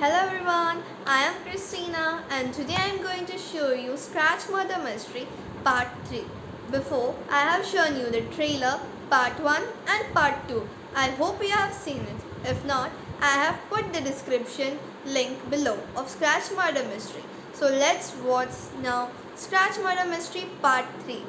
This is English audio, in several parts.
Hello everyone, I am Christina and today I am going to show you Scratch Murder Mystery Part 3. Before, I have shown you the trailer Part 1 and Part 2. I hope you have seen it. If not, I have put the description link below of Scratch Murder Mystery. So let's watch now Scratch Murder Mystery Part 3.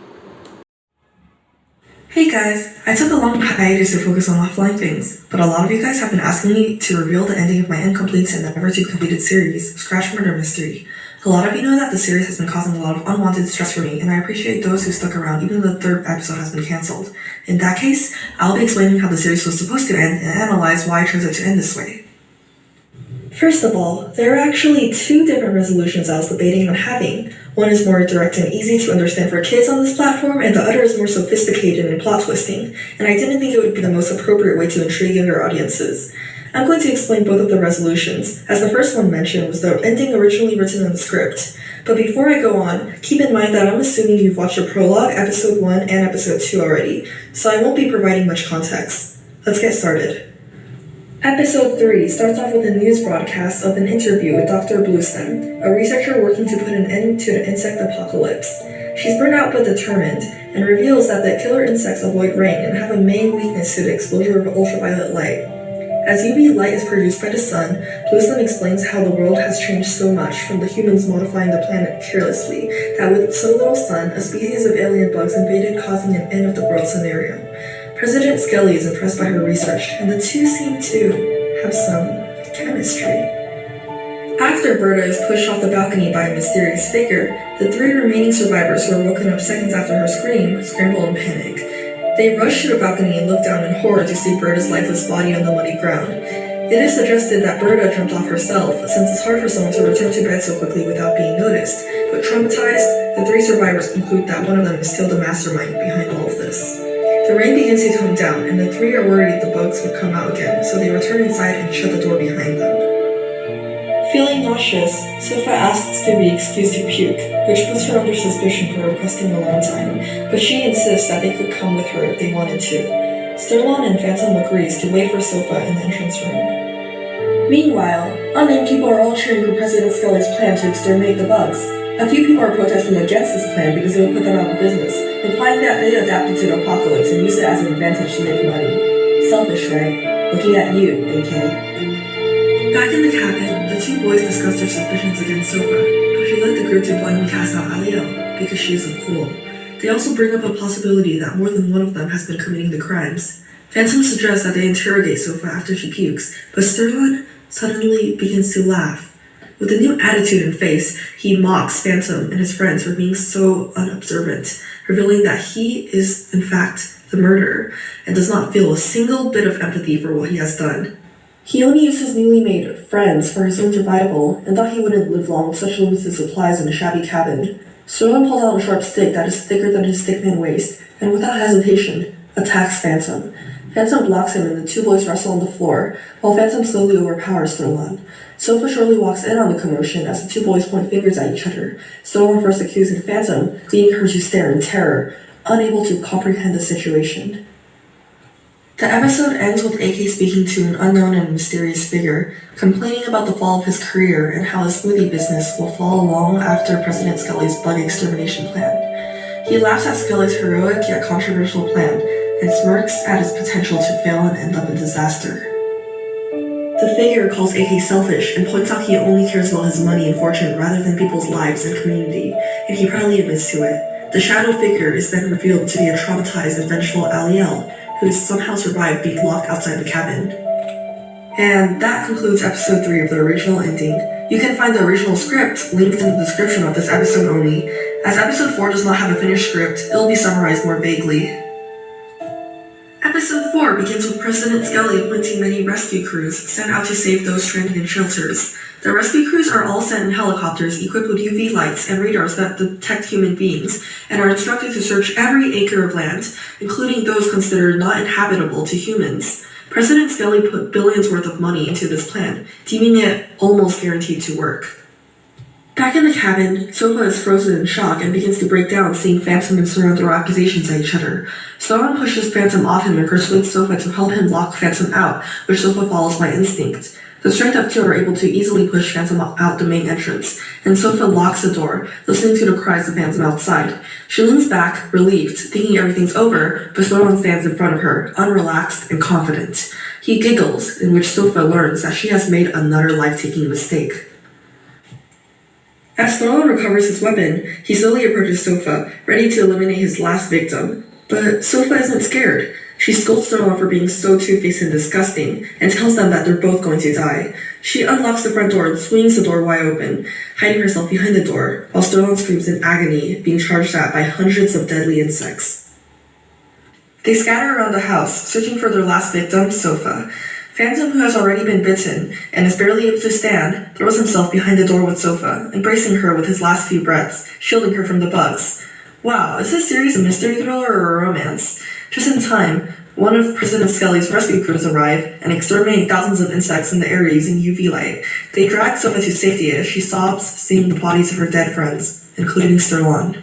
Hey guys, I took a long hiatus to focus on offline things, but a lot of you guys have been asking me to reveal the ending of my incomplete and never to completed series, Scratch Murder Mystery. A lot of you know that the series has been causing a lot of unwanted stress for me, and I appreciate those who stuck around even though the third episode has been cancelled. In that case, I'll be explaining how the series was supposed to end and analyze why it turns out to end this way. First of all, there are actually two different resolutions I was debating on having. One is more direct and easy to understand for kids on this platform, and the other is more sophisticated and plot twisting, and I didn't think it would be the most appropriate way to intrigue younger audiences. I'm going to explain both of the resolutions, as the first one mentioned was the ending originally written in the script. But before I go on, keep in mind that I'm assuming you've watched the prologue, episode 1, and episode 2 already, so I won't be providing much context. Let's get started. Episode 3 starts off with a news broadcast of an interview with Dr. Bluestem, a researcher working to put an end to the insect apocalypse. She's burnt out but determined, and reveals that the killer insects avoid rain and have a main weakness to the exposure of ultraviolet light. As UV light is produced by the sun, Bluestem explains how the world has changed so much from the humans modifying the planet carelessly, that with so little sun, a species of alien bugs invaded, causing an end of the world scenario. President Skelly is impressed by her research, and the two seem to have some chemistry. After Berta is pushed off the balcony by a mysterious figure, the three remaining survivors who are woken up seconds after her scream scramble in panic. They rush to the balcony and look down in horror to see Berta's lifeless body on the muddy ground. It is suggested that Berta jumped off herself, since it's hard for someone to return to bed so quickly without being noticed, but traumatized, the three survivors conclude that one of them is still the mastermind behind all of this. The rain begins to come down, and the three are worried the bugs would come out again, so they return inside and shut the door behind them. Feeling nauseous, Sofa asks to be excused to puke, which puts her under suspicion for requesting alone time, but she insists that they could come with her if they wanted to. Sterlon and Phantom agrees to wait for Sofa in the entrance room. Meanwhile, unnamed people are all cheering for President Scully's plan to exterminate the bugs. A few people are protesting against this plan because it would put them out of business, implying that they adapted to the apocalypse and used it as an advantage to make money. Selfish, right? Looking at you, AK. Back in the cabin, the two boys discuss their suspicions against Sofa, how she led the group to blindly cast out Aliel because she is a fool. They also bring up a possibility that more than one of them has been committing the crimes. Phantom suggests that they interrogate Sofa after she pukes, but Sterlon suddenly begins to laugh. With a new attitude and face, he mocks Phantom and his friends for being so unobservant, revealing that he is, in fact, the murderer, and does not feel a single bit of empathy for what he has done. He only used his newly made friends for his own survival, and thought he wouldn't live long with such limited supplies in a shabby cabin. Sterlin pulls out a sharp stick that is thicker than his stickman waist, and without hesitation, attacks Phantom. Phantom blocks him and the two boys wrestle on the floor, while Phantom slowly overpowers Sterlon. Sofa shortly walks in on the commotion as the two boys point fingers at each other, Sterlon first accusing Phantom, leading her to stare in terror, unable to comprehend the situation. The episode ends with AK speaking to an unknown and mysterious figure, complaining about the fall of his career and how his smoothie business will fall long after President Scully's bug extermination plan. He laughs at Scully's heroic yet controversial plan, and smirks at his potential to fail and end up in disaster. The figure calls AK selfish and points out he only cares about his money and fortune rather than people's lives and community, and he proudly admits to it. The shadow figure is then revealed to be a traumatized and vengeful Aliel, who has somehow survived being locked outside the cabin. And that concludes episode 3 of the original ending. You can find the original script linked in the description of this episode only. As episode 4 does not have a finished script, it will be summarized more vaguely. Episode 4 begins with President Skelly appointing many rescue crews sent out to save those stranded in shelters. The rescue crews are all sent in helicopters equipped with UV lights and radars that detect human beings, and are instructed to search every acre of land, including those considered not inhabitable to humans. President Skelly put billions worth of money into this plan, deeming it almost guaranteed to work. Back in the cabin, Sofa is frozen in shock and begins to break down, seeing Phantom and Surround throw accusations at each other. Sterlin pushes Phantom off him and persuades Sofa to help him lock Phantom out, which Sofa follows by instinct. The strength of two are able to easily push Phantom out the main entrance, and Sofa locks the door, listening to the cries of Phantom outside. She leans back, relieved, thinking everything's over, but Sterling stands in front of her, unrelaxed and confident. He giggles, in which Sofa learns that she has made another life-taking mistake. As Sterling recovers his weapon, he slowly approaches Sofa, ready to eliminate his last victim. But Sofa isn't scared. She scolds Sterling for being so two-faced and disgusting, and tells them that they're both going to die. She unlocks the front door and swings the door wide open, hiding herself behind the door, while Sterling screams in agony, being charged at by hundreds of deadly insects. They scatter around the house, searching for their last victim, Sofa. Phantom, who has already been bitten and is barely able to stand, throws himself behind the door with Sofa, embracing her with his last few breaths, shielding her from the bugs. Wow, is this series a mystery thriller or a romance? Just in time, one of President Skelly's rescue crews arrive and exterminate thousands of insects in the area using UV light. They drag Sofa to safety as she sobs, seeing the bodies of her dead friends, including Sterling.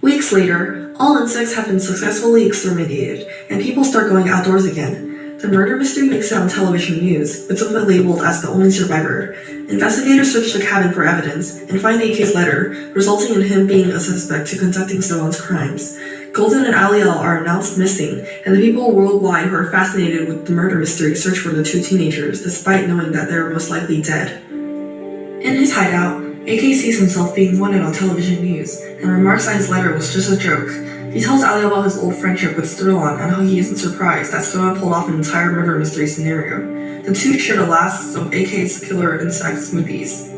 Weeks later, all insects have been successfully exterminated, and people start going outdoors again. The murder mystery makes it on television news, with Sofa labeled as the only survivor. Investigators search the cabin for evidence and find AK's letter, resulting in him being a suspect to conducting Sterling's crimes. Golden and Aliel are announced missing, and the people worldwide who are fascinated with the murder mystery search for the two teenagers, despite knowing that they are most likely dead. In his hideout, AK sees himself being wanted on television news, and remarks that his letter was just a joke. He tells Aliel about his old friendship with Sterling and how he isn't surprised that Sterling pulled off an entire murder mystery scenario. The two share the last of AK's killer insect smoothies.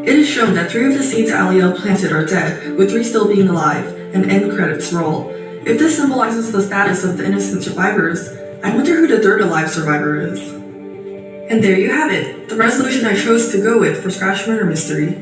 It is shown that 3 of the seeds Aliel planted are dead, with 3 still being alive, and end credits roll. If this symbolizes the status of the innocent survivors, I wonder who the third alive survivor is. And there you have it, the resolution I chose to go with for Scratch Murder Mystery.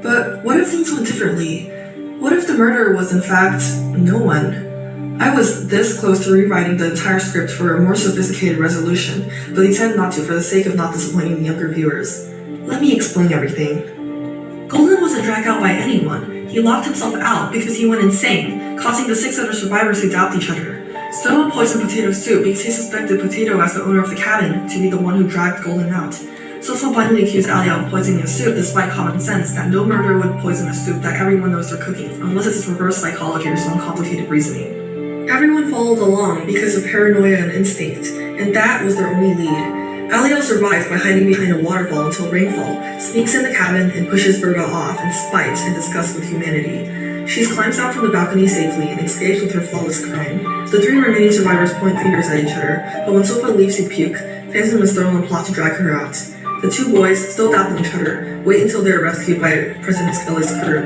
But what if things went differently? What if the murderer was in fact no one? I was this close to rewriting the entire script for a more sophisticated resolution, but decided not to for the sake of not disappointing the younger viewers. Let me explain everything. Golden wasn't dragged out by anyone. He locked himself out because he went insane, causing the 6 other survivors to doubt each other. Sterling poisoned Potato Soup because he suspected Potato, as the owner of the cabin, to be the one who dragged Golden out. Sofa blindly accused Aliel of poisoning a soup despite common sense that no murderer would poison a soup that everyone knows they're cooking, unless it's reverse psychology or some complicated reasoning. Everyone followed along because of paranoia and instinct, and that was their only lead. Aliel survives by hiding behind a waterfall until rainfall, sneaks in the cabin, and pushes Berta off in spite and disgust with humanity. She climbs down from the balcony safely and escapes with her flawless crime. The 3 remaining survivors point fingers at each other, but when Sofa leaves to puke, Phantom and Sterling plot to drag her out. The 2 boys, still doubting each other, wait until they are rescued by President Skelly's crew.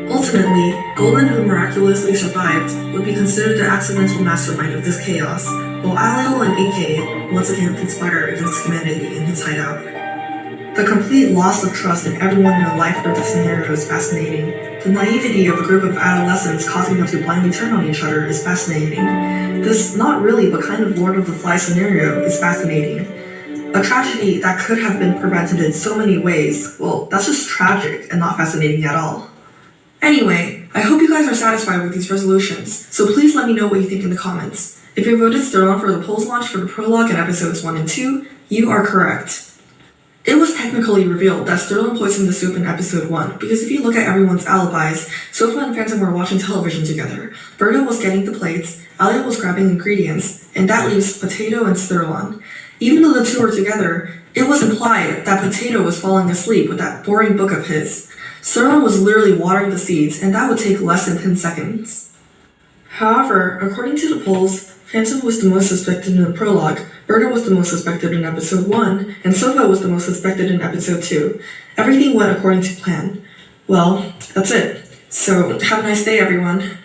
Ultimately, Golden, who miraculously survived, would be considered the accidental mastermind of this chaos, while Aliel and AK once again conspire against humanity in his hideout. The complete loss of trust in everyone in a life or death scenario is fascinating. The naivety of a group of adolescents causing them to blindly turn on each other is fascinating. This not really but kind of Lord of the Flies scenario is fascinating. A tragedy that could have been prevented in so many ways, well, that's just tragic and not fascinating at all. Anyway, I hope you guys are satisfied with these resolutions, so please let me know what you think in the comments. If you voted Sterling for the polls launch for the prologue in episodes 1 and 2, you are correct. It was technically revealed that Sterling poisoned the soup in episode 1, because if you look at everyone's alibis, Sofa and Phantom were watching television together, Berta was getting the plates, Aliel was grabbing ingredients, and that leaves Potato and Sterling. Even though the 2 were together, it was implied that Potato was falling asleep with that boring book of his. Sterling was literally watering the seeds, and that would take less than 10 seconds. However, according to the polls, Phantom was the most suspected in the prologue, Berta was the most suspected in episode 1, and Sofa was the most suspected in episode 2. Everything went according to plan. Well, that's it. So, have a nice day, everyone.